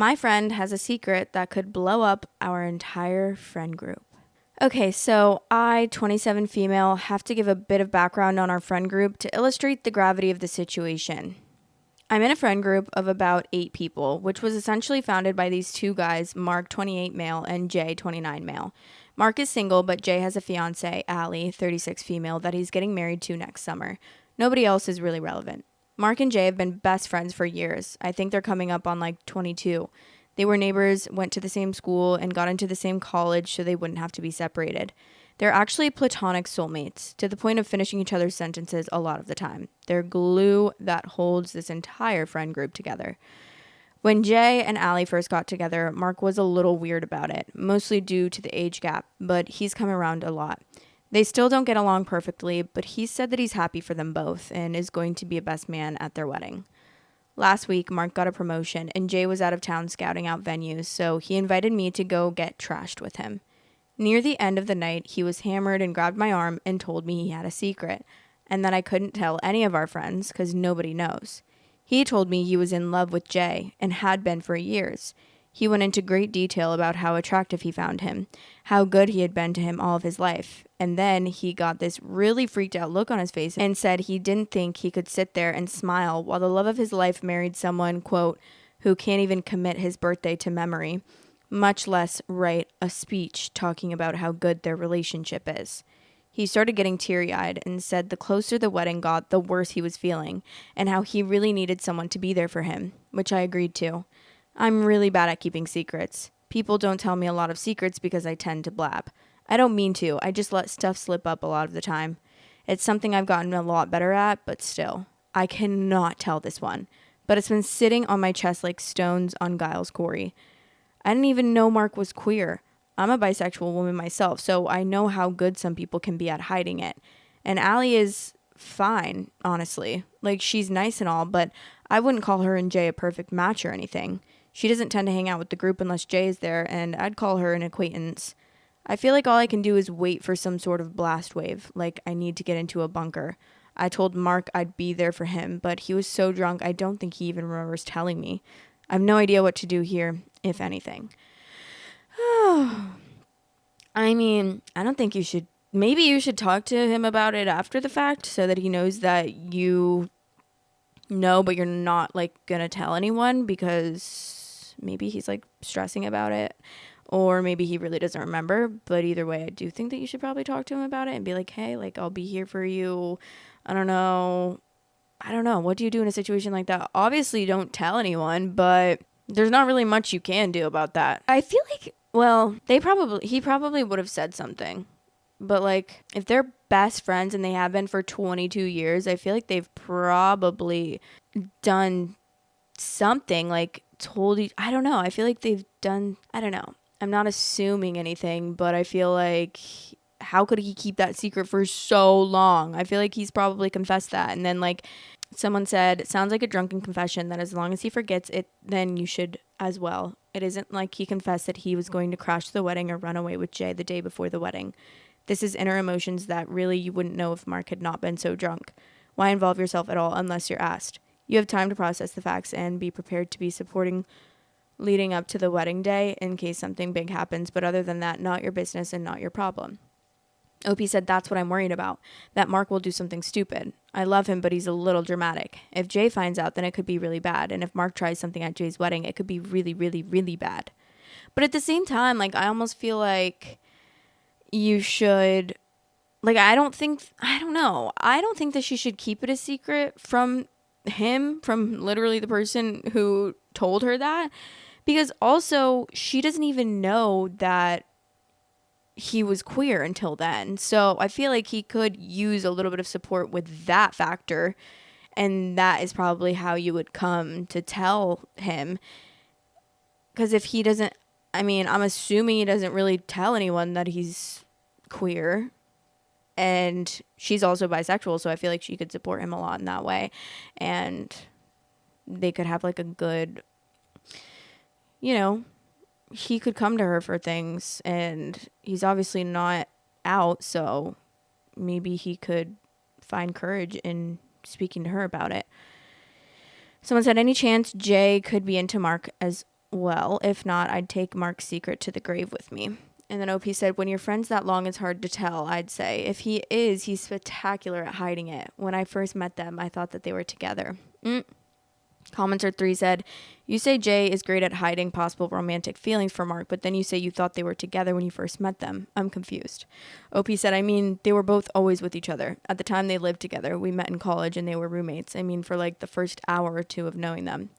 My friend has a secret that could blow up our entire friend group. Okay, so I, 27 female, have to give a bit of background on our friend group to illustrate the gravity of the situation. I'm in a friend group of about 8 people, which was essentially founded by these two guys, Mark, 28 male, and Jay, 29 male. Mark is single, but Jay has a fiance, Allie, 36 female, that he's getting married to next summer. Nobody else is really relevant. Mark and Jay have been best friends for years. I think they're coming up on like 22. They were neighbors, went to the same school, and got into the same college so they wouldn't have to be separated. They're actually platonic soulmates, to the point of finishing each other's sentences a lot of the time. They're glue that holds this entire friend group together. When Jay and Allie first got together, Mark was a little weird about it, mostly due to the age gap, but he's come around a lot. They still don't get along perfectly, but he said that he's happy for them both and is going to be a best man at their wedding. Last week, Mark got a promotion, and Jay was out of town scouting out venues, so he invited me to go get trashed with him. Near the end of the night, he was hammered and grabbed my arm and told me he had a secret, and that I couldn't tell any of our friends because nobody knows. He told me he was in love with Jay and had been for years. He went into great detail about how attractive he found him, how good he had been to him all of his life, and then he got this really freaked out look on his face and said he didn't think he could sit there and smile while the love of his life married someone, quote, who can't even commit his birthday to memory, much less write a speech talking about how good their relationship is. He started getting teary-eyed and said the closer the wedding got, the worse he was feeling, and how he really needed someone to be there for him, which I agreed to. I'm really bad at keeping secrets. People don't tell me a lot of secrets because I tend to blab. I don't mean to, I just let stuff slip up a lot of the time. It's something I've gotten a lot better at, but still. I cannot tell this one. But it's been sitting on my chest like stones on Giles Corey. I didn't even know Mark was queer. I'm a bisexual woman myself, so I know how good some people can be at hiding it. And Allie is fine, honestly. Like, she's nice and all, but I wouldn't call her and Jay a perfect match or anything. She doesn't tend to hang out with the group unless Jay is there, and I'd call her an acquaintance. I feel like all I can do is wait for some sort of blast wave, like I need to get into a bunker. I told Mark I'd be there for him, but he was so drunk I don't think he even remembers telling me. I have no idea what to do here, if anything. I mean, I don't think you should. Maybe you should talk to him about it after the fact so that he knows that you know, but you're not like gonna tell anyone because maybe he's like stressing about it or maybe he really doesn't remember. But either way, I do think that you should probably talk to him about it and be like, hey, like, I'll be here for you. I don't know. What do you do in a situation like that? Obviously, don't tell anyone, but there's not really much you can do about that. I feel like, well, he probably would have said something. But like, if they're best friends and they have been for 22 years, I feel like they've probably done something, like told you, I don't know. I feel like they've done, I don't know. I'm not assuming anything, but I feel like how could he keep that secret for so long? I feel like he's probably confessed that. And then like someone said, it sounds like a drunken confession that as long as he forgets it, then you should as well. It isn't like he confessed that he was going to crash the wedding or run away with Jay the day before the wedding. This is inner emotions that really you wouldn't know if Mark had not been so drunk. Why involve yourself at all unless you're asked? You have time to process the facts and be prepared to be supporting leading up to the wedding day in case something big happens, but other than that, not your business and not your problem. Opie said that's what I'm worried about, that Mark will do something stupid. I love him, but he's a little dramatic. If Jay finds out, then it could be really bad, and if Mark tries something at Jay's wedding, it could be really, really, really bad. But at the same time, like, I almost feel like you should, like, I don't think that she should keep it a secret from him, from literally the person who told her that, because also she doesn't even know that he was queer until then. So I feel like he could use a little bit of support with that factor, and that is probably how you would come to tell him. Because if he doesn't, I mean, I'm assuming he doesn't really tell anyone that he's queer, and she's also bisexual, so I feel like she could support him a lot in that way, and they could have like a good, you know, he could come to her for things, and he's obviously not out, so maybe he could find courage in speaking to her about it. Someone said, any chance Jay could be into Mark as well, if not, I'd take Mark's secret to the grave with me. And then OP said, when you're friends that long, it's hard to tell, I'd say. If he is, he's spectacular at hiding it. When I first met them, I thought that they were together. Commenter 3 said, you say Jay is great at hiding possible romantic feelings for Mark, but then you say you thought they were together when you first met them. I'm confused. OP said, I mean, they were both always with each other. At the time they lived together. We met in college and they were roommates. I mean, for like the first hour or two of knowing them.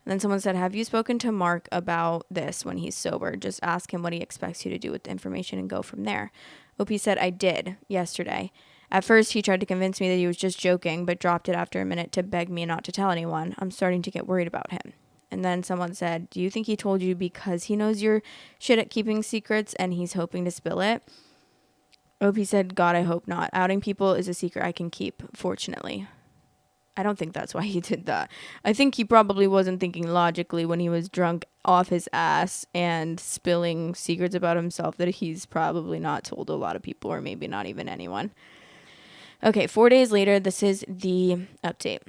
And then someone said, have you spoken to Mark about this when he's sober? Just ask him what he expects you to do with the information and go from there. OP said, I did yesterday. At first, he tried to convince me that he was just joking, but dropped it after a minute to beg me not to tell anyone. I'm starting to get worried about him. And then someone said, do you think he told you because he knows you're shit at keeping secrets and he's hoping to spill it? OP said, God, I hope not. Outing people is a secret I can keep, fortunately. I don't think that's why he did that. I think he probably wasn't thinking logically when he was drunk off his ass and spilling secrets about himself that he's probably not told a lot of people or maybe not even anyone. Okay, 4 days later, this is the update.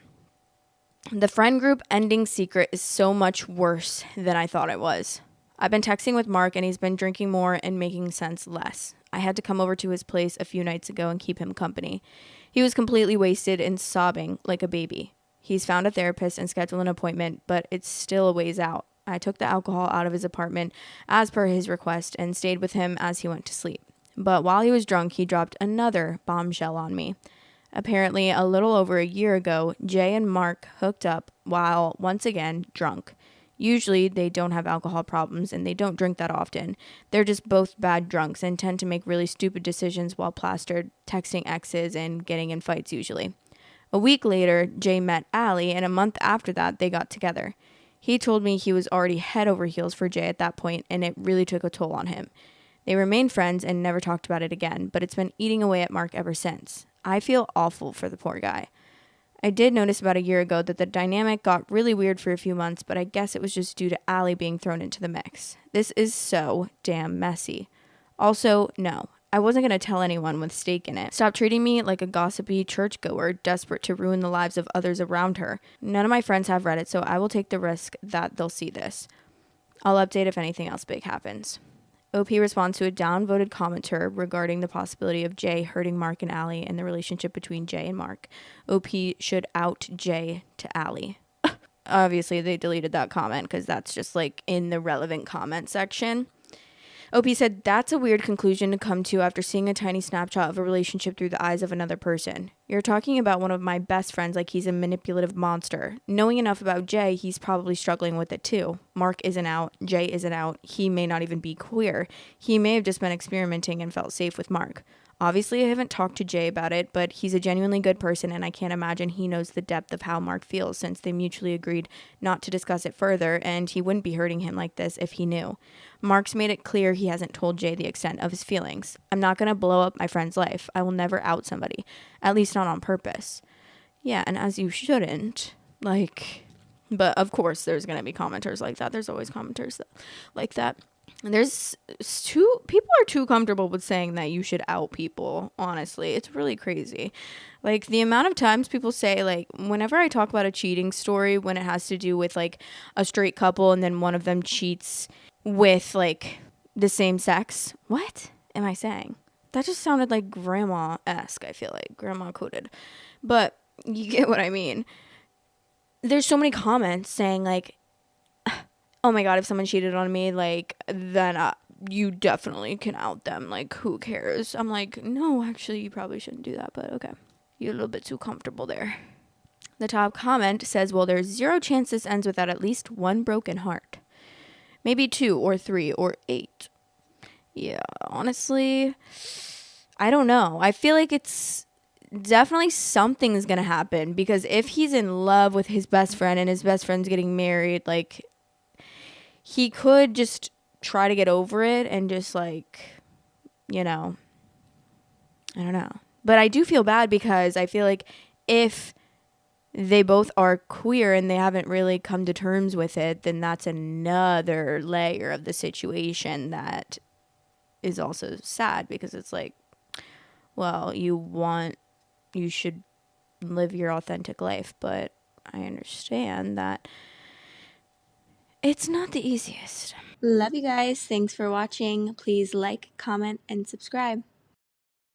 The friend group ending secret is so much worse than I thought it was. I've been texting with Mark and he's been drinking more and making sense less. I had to come over to his place a few nights ago and keep him company. He was completely wasted and sobbing like a baby. He's found a therapist and scheduled an appointment, but it's still a ways out. I took the alcohol out of his apartment as per his request and stayed with him as he went to sleep. But while he was drunk, he dropped another bombshell on me. Apparently, a little over a year ago, Jay and Mark hooked up while, once again, drunk. Usually, they don't have alcohol problems and they don't drink that often. They're just both bad drunks and tend to make really stupid decisions while plastered, texting exes and getting in fights usually. A week later, Jay met Allie, and a month after that, they got together. He told me he was already head over heels for Jay at that point, and it really took a toll on him. They remained friends and never talked about it again, but it's been eating away at Mark ever since. I feel awful for the poor guy. I did notice about a year ago that the dynamic got really weird for a few months, but I guess it was just due to Allie being thrown into the mix. This is so damn messy. Also, no, I wasn't going to tell anyone with stake in it. Stop treating me like a gossipy churchgoer desperate to ruin the lives of others around her. None of my friends have read it, so I will take the risk that they'll see this. I'll update if anything else big happens. OP responds to a downvoted commenter regarding the possibility of Jay hurting Mark and Allie and the relationship between Jay and Mark. OP should out Jay to Allie. Obviously, they deleted that comment because that's just like in the relevant comment section. OP said, that's a weird conclusion to come to after seeing a tiny snapshot of a relationship through the eyes of another person. You're talking about one of my best friends like he's a manipulative monster. Knowing enough about Jay, he's probably struggling with it too. Mark isn't out. Jay isn't out. He may not even be queer. He may have just been experimenting and felt safe with Mark. Obviously, I haven't talked to Jay about it, but he's a genuinely good person, and I can't imagine he knows the depth of how Mark feels since they mutually agreed not to discuss it further, and he wouldn't be hurting him like this if he knew. Mark's made it clear he hasn't told Jay the extent of his feelings. I'm not going to blow up my friend's life. I will never out somebody, at least not on purpose. Yeah, and as you shouldn't, but of course there's going to be commenters like that. There's always commenters like that. People are too comfortable with saying that you should out people, honestly. It's really crazy. Like, the amount of times people say, like, whenever I talk about a cheating story, when it has to do with, like, a straight couple and then one of them cheats with, like, the same sex. What am I saying? That just sounded like grandma-esque, I feel like. Grandma coded. But you get what I mean. There's so many comments saying, like, oh my God, if someone cheated on me, like, then you definitely can out them. Like, who cares? I'm like, no, actually, you probably shouldn't do that, but okay. You're a little bit too comfortable there. The top comment says, well, there's 0 chance this ends without at least one broken heart. Maybe 2 or 3 or 8. Yeah, honestly, I don't know. I feel like it's definitely something's going to happen because if he's in love with his best friend and his best friend's getting married, like, he could just try to get over it and just, like, I don't know. But I do feel bad because I feel like if they both are queer and they haven't really come to terms with it, then that's another layer of the situation that is also sad because it's like, well, you should live your authentic life, but I understand that It's not the easiest. Love you guys. Thanks for watching. Please like, comment, and subscribe.